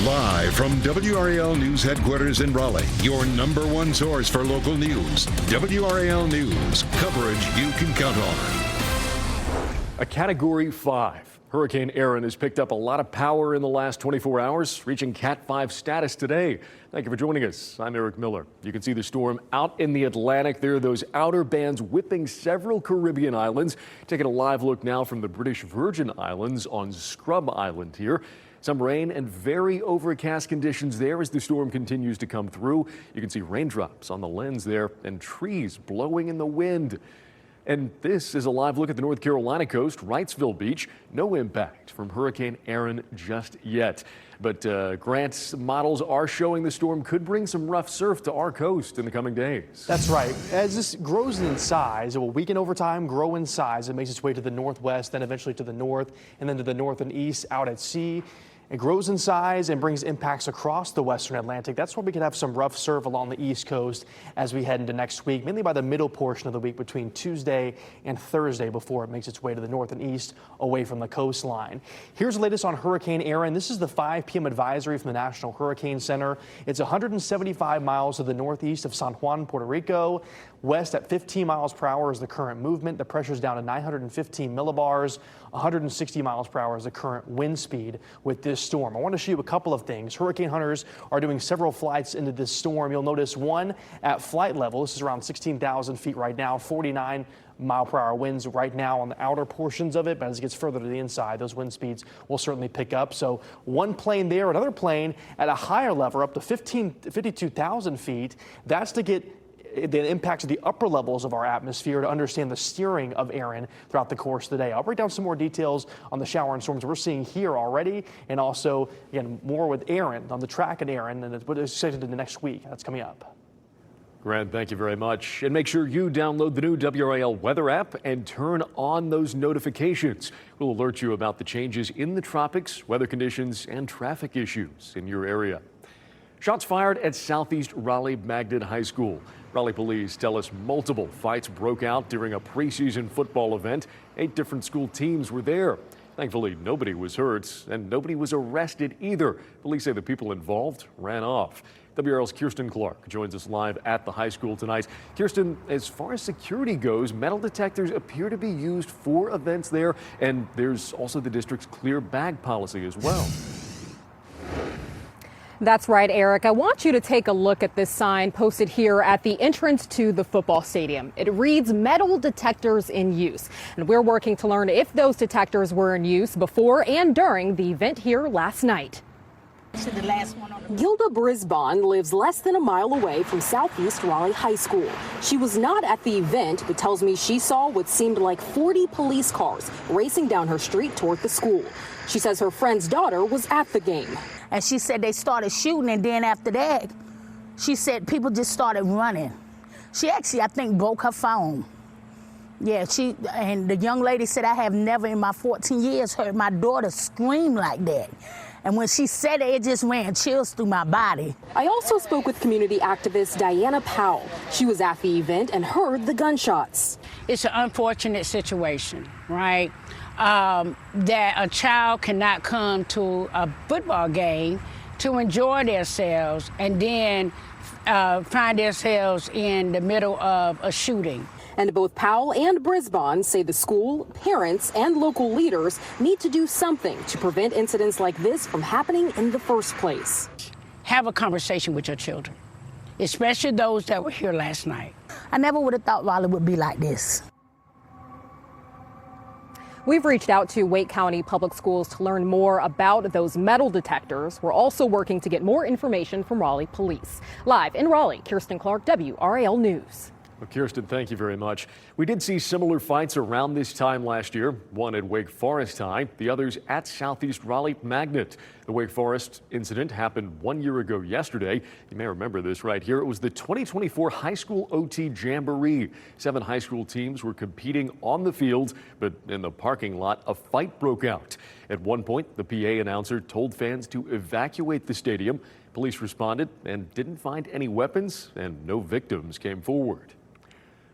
Live from WRAL News Headquarters in Raleigh, your number one source for local news. WRAL News, coverage you can count on. A Category 5. Hurricane Erin has picked up a lot of power in the last 24 hours, reaching Cat 5 status today. Thank you for joining us. I'm Eric Miller. You can see the storm out in the Atlantic. There are those outer bands whipping several Caribbean islands. Taking a live look now from the British Virgin Islands on Scrub Island here. Some rain and very overcast conditions there as the storm continues to come through. You can see raindrops on the lens there and trees blowing in the wind. And this is a live look at the North Carolina coast, Wrightsville Beach. No impact from Hurricane Erin just yet. But Grant's models are showing the storm could bring some rough surf to our coast in the coming days. That's right. As this grows in size, it will weaken over time, grow in size. It makes its way to the northwest, then eventually to the north, and then to the north and east out at sea. It grows in size and brings impacts across the western Atlantic. That's why we could have some rough surf along the east coast as we head into next week, mainly by the middle portion of the week between Tuesday and Thursday before it makes its way to the north and east away from the coastline. Here's the latest on Hurricane Erin. This is the 5 p.m. advisory from the National Hurricane Center. It's 175 miles to the northeast of San Juan, Puerto Rico. West at 15 miles per hour is the current movement. The pressure's down to 915 millibars. 160 miles per hour is the current wind speed with this storm. I want to show you a couple of things. Hurricane hunters are doing several flights into this storm. You'll notice one at flight level. This is around 16,000 feet right now, 49 mile per hour winds right now on the outer portions of it, but as it gets further to the inside, those wind speeds will certainly pick up. So one plane there, another plane at a higher level up to 52,000 feet. That's to get the impacts of the upper levels of our atmosphere to understand the steering of Erin throughout the course of the day. I'll break down some more details on the shower and storms we're seeing here already, and also, again, more with Erin, on the track of Erin, and what is expected in the next week. That's coming up. Grant, thank you very much. And make sure you download the new WRAL weather app and turn on those notifications. We'll alert you about the changes in the tropics, weather conditions, and traffic issues in your area. Shots fired at Southeast Raleigh Magnet High School. Raleigh police tell us multiple fights broke out during a preseason football event. 8 different school teams were there. Thankfully, nobody was hurt and nobody was arrested either. Police say the people involved ran off. WRL's Kirsten Clark joins us live at the high school tonight. Kirsten, as far as security goes, metal detectors appear to be used for events there, and there's also the district's clear bag policy as well. That's right, Eric. I want you to take a look at this sign posted here at the entrance to the football stadium. It reads metal detectors in use. And we're working to learn if those detectors were in use before and during the event here last night. Gilda Brisbane lives less than a mile away from Southeast Raleigh High School. She was not at the event, but tells me she saw what seemed like 40 police cars racing down her street toward the school. She says her friend's daughter was at the game. And she said they started shooting, and then after that, she said people just started running. She actually, I think, broke her phone. Yeah, and the young lady said, I have never in my 14 years heard my daughter scream like that. And when she said it, it just ran chills through my body. I also spoke with community activist Diana Powell. She was at the event and heard the gunshots. It's an unfortunate situation, right? That a child cannot come to a football game to enjoy themselves and then find themselves in the middle of a shooting. And both Powell and Brisbane say the school, parents, and local leaders need to do something to prevent incidents like this from happening in the first place. Have a conversation with your children, especially those that were here last night. I never would have thought Raleigh would be like this. We've reached out to Wake County Public Schools to learn more about those metal detectors. We're also working to get more information from Raleigh Police. Live in Raleigh, Kirsten Clark, WRAL News. Well, Kirsten, thank you very much. We did see similar fights around this time last year, one at Wake Forest High, the others at Southeast Raleigh Magnet. The Wake Forest incident happened 1 year ago yesterday. You may remember this right here. It was the 2024 High School OT Jamboree. 7 high school teams were competing on the field, but in the parking lot, a fight broke out. At one point, the PA announcer told fans to evacuate the stadium. Police responded and didn't find any weapons, and no victims came forward.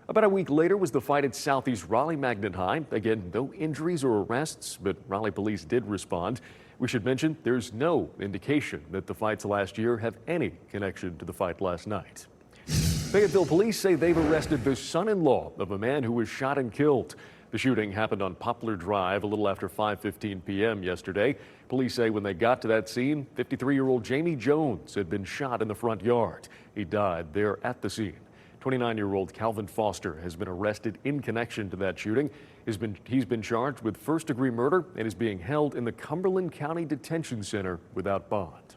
About a week later was the fight at Southeast Raleigh Magnet High. Again, no injuries or arrests, but Raleigh police did respond. We should mention there's no indication that the fights last year have any connection to the fight last night. Fayetteville police say they've arrested the son-in-law of a man who was shot and killed. The shooting happened on Poplar Drive a little after 5:15 p.m. yesterday. Police say when they got to that scene, 53-year-old Jamie Jones had been shot in the front yard. He died there at the scene. 29-year-old Calvin Foster has been arrested in connection to that shooting. He's been charged with first-degree murder and is being held in the Cumberland County Detention Center without bond.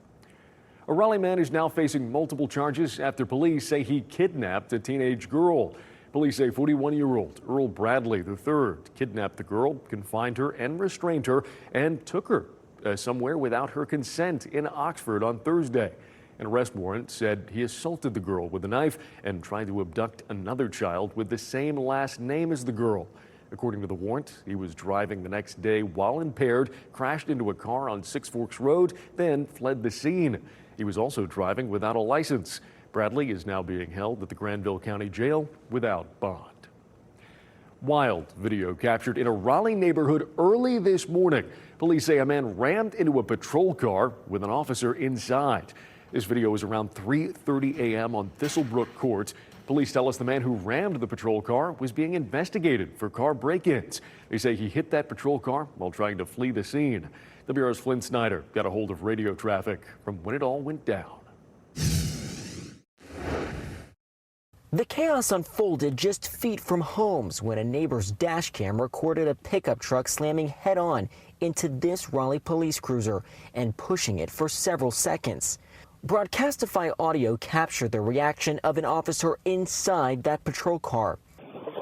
A Raleigh man is now facing multiple charges after police say he kidnapped a teenage girl. Police say 41-year-old Earl Bradley III kidnapped the girl, confined her and restrained her, and took her somewhere without her consent in Oxford on Thursday. An arrest warrant said he assaulted the girl with a knife and tried to abduct another child with the same last name as the girl. According to the warrant, he was driving the next day while impaired, crashed into a car on Six Forks Road, then fled the scene. He was also driving without a license. Bradley is now being held at the Granville County Jail without bond. Wild video captured in a Raleigh neighborhood early this morning. Police say a man rammed into a patrol car with an officer inside. This video was around 3:30 a.m. on Thistlebrook Court. Police tell us the man who rammed the patrol car was being investigated for car break-ins. They say he hit that patrol car while trying to flee the scene. WRAL's Flynn Snyder got a hold of radio traffic from when it all went down. The chaos unfolded just feet from homes when a neighbor's dash cam recorded a pickup truck slamming head-on into this Raleigh police cruiser and pushing it for several seconds. Broadcastify audio captured the reaction of an officer inside that patrol car.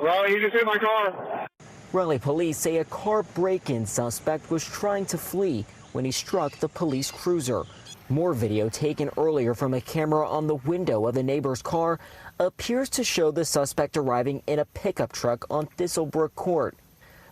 Raleigh, you just hit my car. Raleigh police say a car break-in suspect was trying to flee when he struck the police cruiser. More video taken earlier from a camera on the window of the neighbor's car appears to show the suspect arriving in a pickup truck on Thistlebrook Court.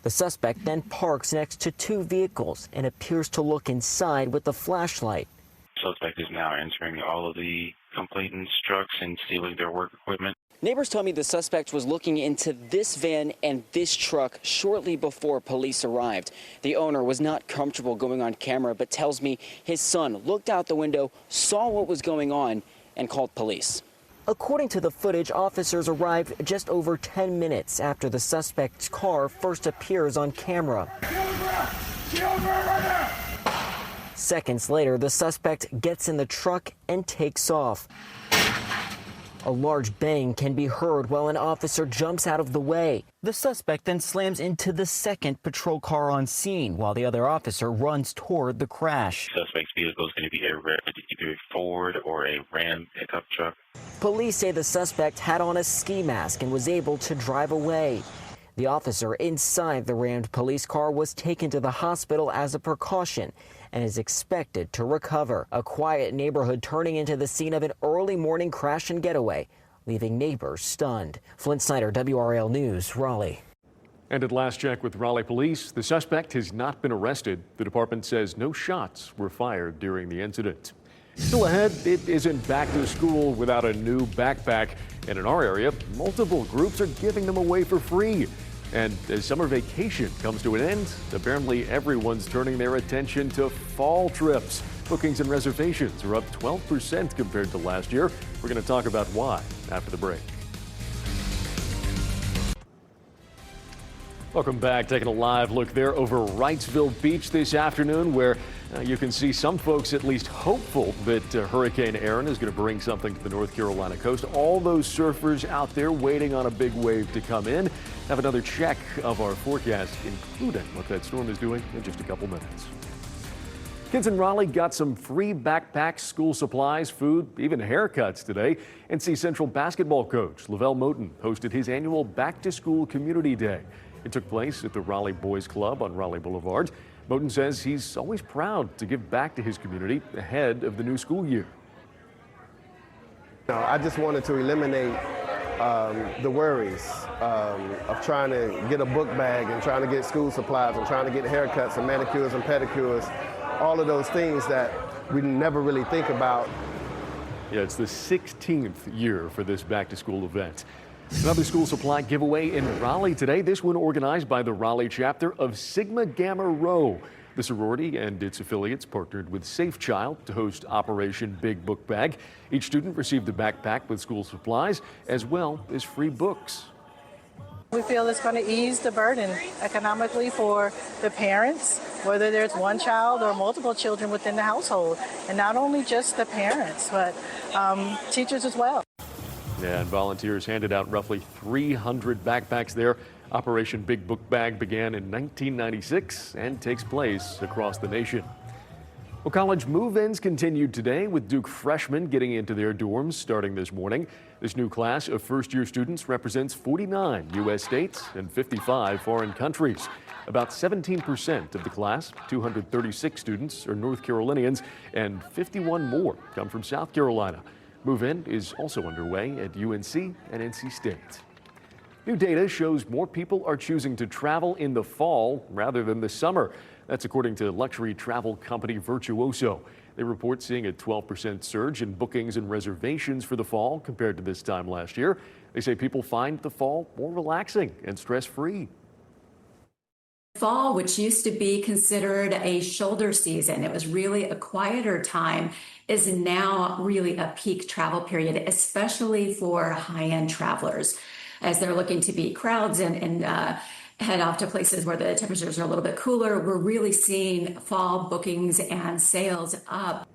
The suspect then parks next to two vehicles and appears to look inside with a flashlight. The suspect is now entering all of the complainants' trucks and stealing their work equipment. Neighbors tell me the suspect was looking into this van and this truck shortly before police arrived. The owner was not comfortable going on camera, but tells me his son looked out the window, saw what was going on, and called police. According to the footage, officers arrived just over 10 minutes after the suspect's car first appears on camera. Seconds later, the suspect gets in the truck and takes off. A large bang can be heard while an officer jumps out of the way. The suspect then slams into the second patrol car on scene while the other officer runs toward the crash. The suspect's vehicle is going to be either a Ford or a Ram pickup truck. Police say the suspect had on a ski mask and was able to drive away. The officer inside the rammed police car was taken to the hospital as a precaution and is expected to recover. A quiet neighborhood turning into the scene of an early morning crash and getaway, leaving neighbors stunned. Flynn Snyder, WRAL News, Raleigh. And at last check with Raleigh police, the suspect has not been arrested. The department says no shots were fired during the incident. Still ahead, it isn't back to school without a new backpack. And in our area, multiple groups are giving them away for free. And as summer vacation comes to an end, apparently everyone's turning their attention to fall trips. Bookings and reservations are up 12% compared to last year. We're going to talk about why after the break. Welcome back. Taking a live look there over Wrightsville Beach this afternoon, where you can see some folks at least hopeful that Hurricane Aaron is going to bring something to the North Carolina coast. All those surfers out there waiting on a big wave to come in. Have another check of our forecast, including what that storm is doing, in just a couple minutes. Kids in Raleigh got some free backpacks, school supplies, food, even haircuts today. NC Central basketball coach Lavelle Moten hosted his annual Back to School Community Day. It took place at the Raleigh Boys Club on Raleigh Boulevard. Moten says he's always proud to give back to his community ahead of the new school year. I just wanted to eliminate the worries of trying to get a book bag and trying to get school supplies and trying to get haircuts and manicures and pedicures, all of those things that we never really think about. Yeah, it's the 16th year for this back-to-school event. Another school supply giveaway in Raleigh today. This one organized by the Raleigh chapter of Sigma Gamma Rho. The The sorority and its affiliates partnered with Safe Child to host Operation Big Book Bag. Each student received a backpack with school supplies as well as free books. We feel it's going to ease the burden economically for the parents, whether there's one child or multiple children within the household, and not only just the parents, but teachers as well. And volunteers handed out roughly 300 backpacks there. Operation Big Book Bag began in 1996 and takes place across the nation. Well, college move-ins continued today with Duke freshmen getting into their dorms starting this morning. This new class of first-year students represents 49 U.S. states and 55 foreign countries. About 17% of the class, 236 students, are North Carolinians, and 51 more come from South Carolina. Move-in is also underway at UNC and NC State. New data shows more people are choosing to travel in the fall rather than the summer. That's according to luxury travel company Virtuoso. They report seeing a 12% surge in bookings and reservations for the fall compared to this time last year. They say people find the fall more relaxing and stress-free. Fall, which used to be considered a shoulder season, it was really a quieter time, is now really a peak travel period, especially for high-end travelers, as they're looking to beat crowds and head off to places where the temperatures are a little bit cooler. We're really seeing fall bookings and sales up.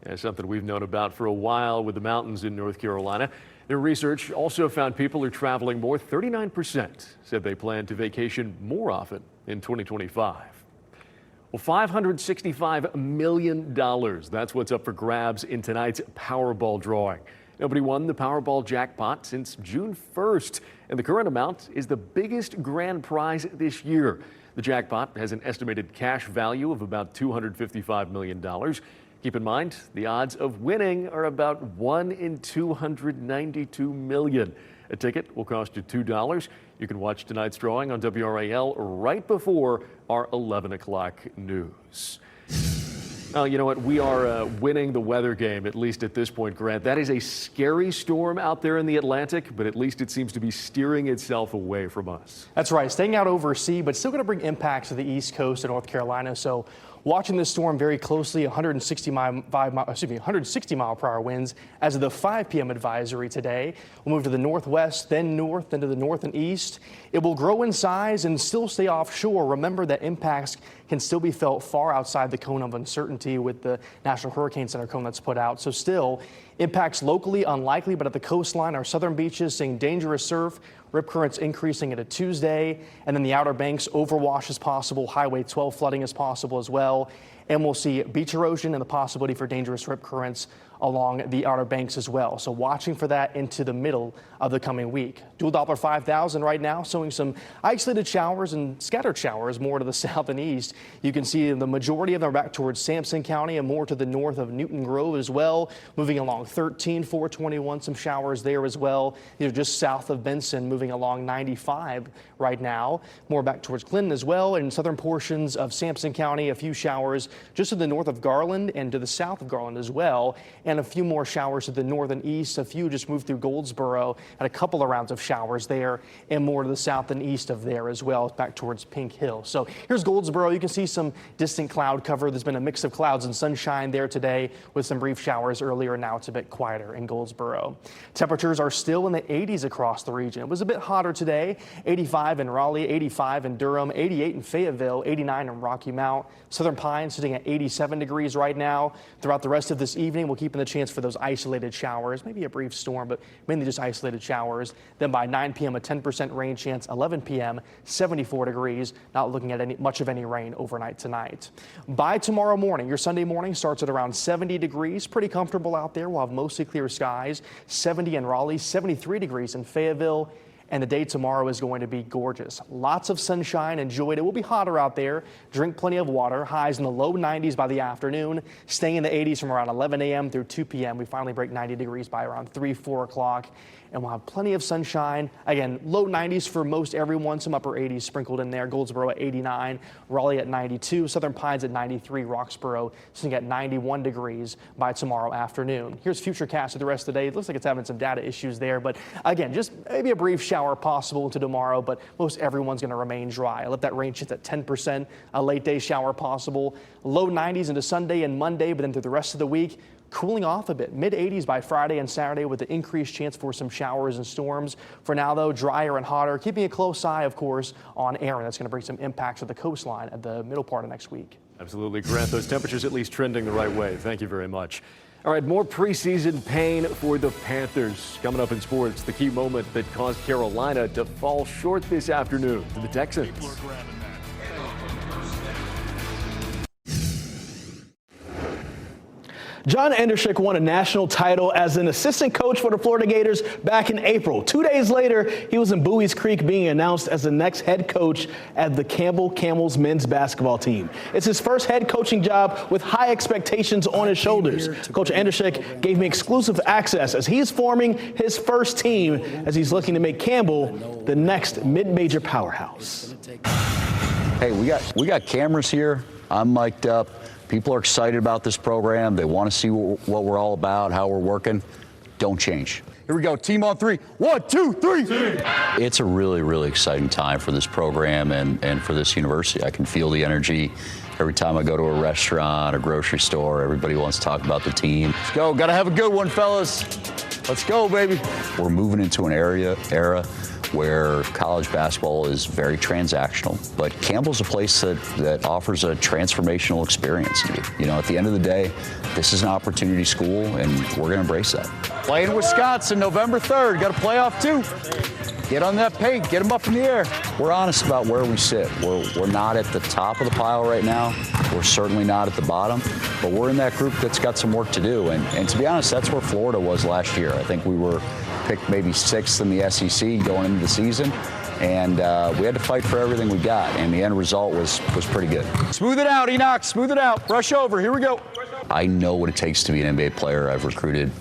Yeah, something we've known about for a while with the mountains in North Carolina. Their research also found people are traveling more. 39% said they plan to vacation more often in 2025. Well, $565 million. That's what's up for grabs in tonight's Powerball drawing. Nobody won the Powerball jackpot since June 1st, and the current amount is the biggest grand prize this year. The jackpot has an estimated cash value of about $255 million. Keep in mind, the odds of winning are about 1 in 292 million. A ticket will cost you $2. You can watch tonight's drawing on WRAL right before our 11 o'clock news. Oh, you know what? We are winning the weather game, at least at this point, Grant. That is a scary storm out there in the Atlantic, but at least it seems to be steering itself away from us. That's right. Staying out over sea, but still going to bring impacts to the East Coast of North Carolina. So watching this storm very closely, 160 mile per hour winds as of the 5 p.m. advisory today. We'll move to the northwest, then north, then to the north and east. It will grow in size and still stay offshore. Remember that impacts can still be felt far outside the cone of uncertainty with the National Hurricane Center cone that's put out. So still, impacts locally unlikely, but at the coastline, our southern beaches seeing dangerous surf, rip currents increasing into Tuesday, and then the Outer Banks overwash is possible, Highway 12 flooding is possible as well, and we'll see beach erosion and the possibility for dangerous rip currents along the Outer Banks as well. So watching for that into the middle of the coming week. Dual Doppler 5000 right now showing some isolated showers and scattered showers more to the south and east. You can see the majority of them are back towards Sampson County and more to the north of Newton Grove as well. Moving along 13, 421, some showers there as well. These are just south of Benson, moving along 95 right now. More back towards Clinton as well. In southern portions of Sampson County, a few showers just to the north of Garland and to the south of Garland as well. And a few more showers to the north and east. A few just moved through Goldsboro, and a couple of rounds of showers there, and more to the south and east of there as well, back towards Pink Hill. So here's Goldsboro. You can see some distant cloud cover. There's been a mix of clouds and sunshine there today with some brief showers earlier. Now it's a bit quieter in Goldsboro. Temperatures are still in the 80s across the region. It was a bit hotter today. 85 in Raleigh, 85 in Durham, 88 in Fayetteville, 89 in Rocky Mount. Southern Pines sitting at 87 degrees right now. Throughout the rest of this evening, we'll keep in the chance for those isolated showers, maybe a brief storm, but mainly just isolated showers. Then by 9 p.m., a 10% rain chance. 11 p.m., 74 degrees. Not looking at much of any rain overnight tonight. By tomorrow morning, your Sunday morning starts at around 70 degrees. Pretty comfortable out there. We'll have mostly clear skies. 70 in Raleigh, 73 degrees in Fayetteville. And the day tomorrow is going to be gorgeous. Lots of sunshine. Enjoy it. It will be hotter out there. Drink plenty of water. Highs in the low 90s by the afternoon. Staying in the 80s from around 11 a.m. through 2 p.m. We finally break 90 degrees by around 3, 4 o'clock. And we'll have plenty of sunshine. Again, low 90s for most everyone. Some upper 80s sprinkled in there. Goldsboro at 89. Raleigh at 92. Southern Pines at 93. Roxboro sitting at 91 degrees by tomorrow afternoon. Here's Futurecast for the rest of the day. It looks like it's having some data issues there. But again, just maybe a brief shower shower possible into tomorrow, but most everyone's going to remain dry. I left that rain chance at 10%, a late day shower possible. Low 90s into Sunday and Monday, but then through the rest of the week, cooling off a bit. Mid 80s by Friday and Saturday with an increased chance for some showers and storms. For now, though, drier and hotter. Keeping a close eye, of course, on Aaron. That's going to bring some impacts to the coastline at the middle part of next week. Absolutely, Grant. Those temperatures at least trending the right way. Thank you very much. All right, more preseason pain for the Panthers. Coming up in sports, the key moment that caused Carolina to fall short this afternoon to the Texans. John Anderschick won a national title as an assistant coach for the Florida Gators back in April. 2 days later, he was in Bowie's Creek being announced as the next head coach at the Campbell Camels men's basketball team. It's his first head coaching job with high expectations on his shoulders. Coach Anderschick gave me exclusive access as he's forming his first team as he's looking to make Campbell the next mid-major powerhouse. Hey, we got cameras here. I'm mic'd up. People are excited about this program. They want to see what we're all about, how we're working. Don't change. Here we go. Team on three. 1, 2, 3. It's a really, really exciting time for this program and for this university. I can feel the energy every time I go to a restaurant or grocery store. Everybody wants to talk about the team. Let's go. Got to have a good one, fellas. Let's go, baby. We're moving into an era where college basketball is very transactional, but Campbell's a place that offers a transformational experience. You know, at the end of the day, this is an opportunity school, and we're going to embrace that. Playing Wisconsin November 3rd. Got a playoff, too. Get on that paint. Get them up in the air. We're honest about where we sit. We're not at the top of the pile right now. We're certainly not at the bottom, but we're in that group that's got some work to do. And to be honest, that's where Florida was last year. I think we were picked maybe 6th in the SEC going into the season, and we had to fight for everything we got, and the end result was pretty good. Smooth it out, Enoch. Smooth it out. Brush over. Here we go. I know what it takes to be an NBA player. I've recruited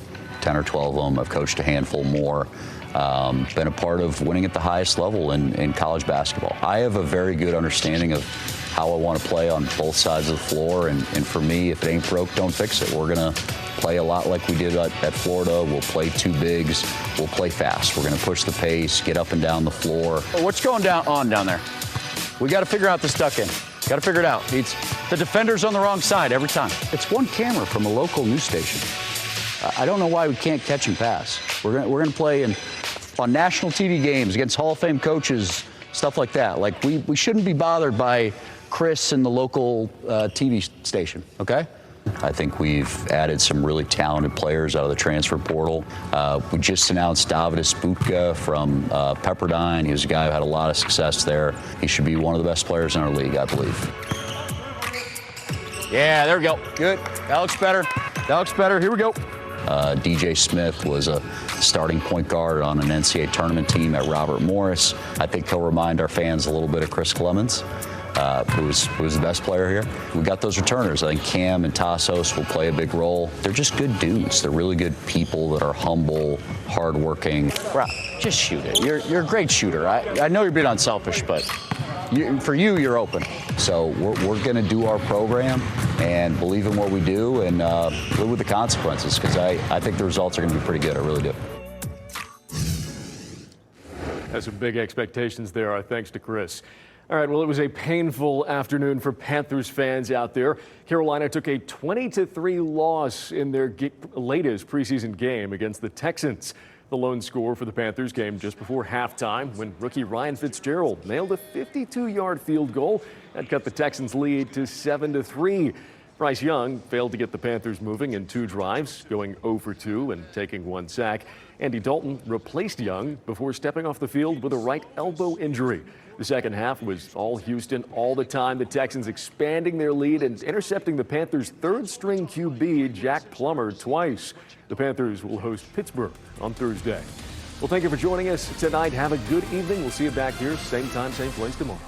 10 or 12 of them. I've coached a handful more. Been a part of winning at the highest level in college basketball. I have a very good understanding of how I want to play on both sides of the floor, and for me, if it ain't broke, don't fix it. We're going to play a lot like we did at Florida. We'll play two bigs. We'll play fast. We're going to push the pace, get up and down the floor. What's going on down there? We got to figure out this duck in. Got to figure it out. It's the defender's on the wrong side every time. It's one camera from a local news station. I don't know why we can't catch and pass. We're going to play on national TV games against Hall of Fame coaches, stuff like that. Like we shouldn't be bothered by Chris and the local TV station, okay? I think we've added some really talented players out of the transfer portal. We just announced Davidas Butka from Pepperdine. He was a guy who had a lot of success there. He should be one of the best players in our league, I believe. Yeah, there we go. Good. That looks better. That looks better. Here we go. DJ Smith was a starting point guard on an NCAA tournament team at Robert Morris. I think he'll remind our fans a little bit of Chris Clemens, who was the best player here. We got those returners. I think Cam and Tassos will play a big role. They're just good dudes. They're really good people that are humble, hardworking. Rob, just shoot it. You're a great shooter. I know you're being unselfish, but for you, you're open. So we're going to do our program and believe in what we do and live with the consequences, because I think the results are going to be pretty good. I really do. Has some big expectations there. Our thanks to Chris. All right, well, it was a painful afternoon for Panthers fans out there. Carolina took a 20-3 loss in their latest preseason game against the Texans. The lone score for the Panthers came just before halftime when rookie Ryan Fitzgerald nailed a 52-yard field goal that cut the Texans' lead to 7-3. Bryce Young failed to get the Panthers moving in 2 drives, going 0 for 2 and taking 1 sack. Andy Dalton replaced Young before stepping off the field with a right elbow injury. The second half was all Houston all the time. The Texans expanding their lead and intercepting the Panthers' third-string QB, Jack Plummer, twice. The Panthers will host Pittsburgh on Thursday. Well, thank you for joining us tonight. Have a good evening. We'll see you back here, same time, same place tomorrow.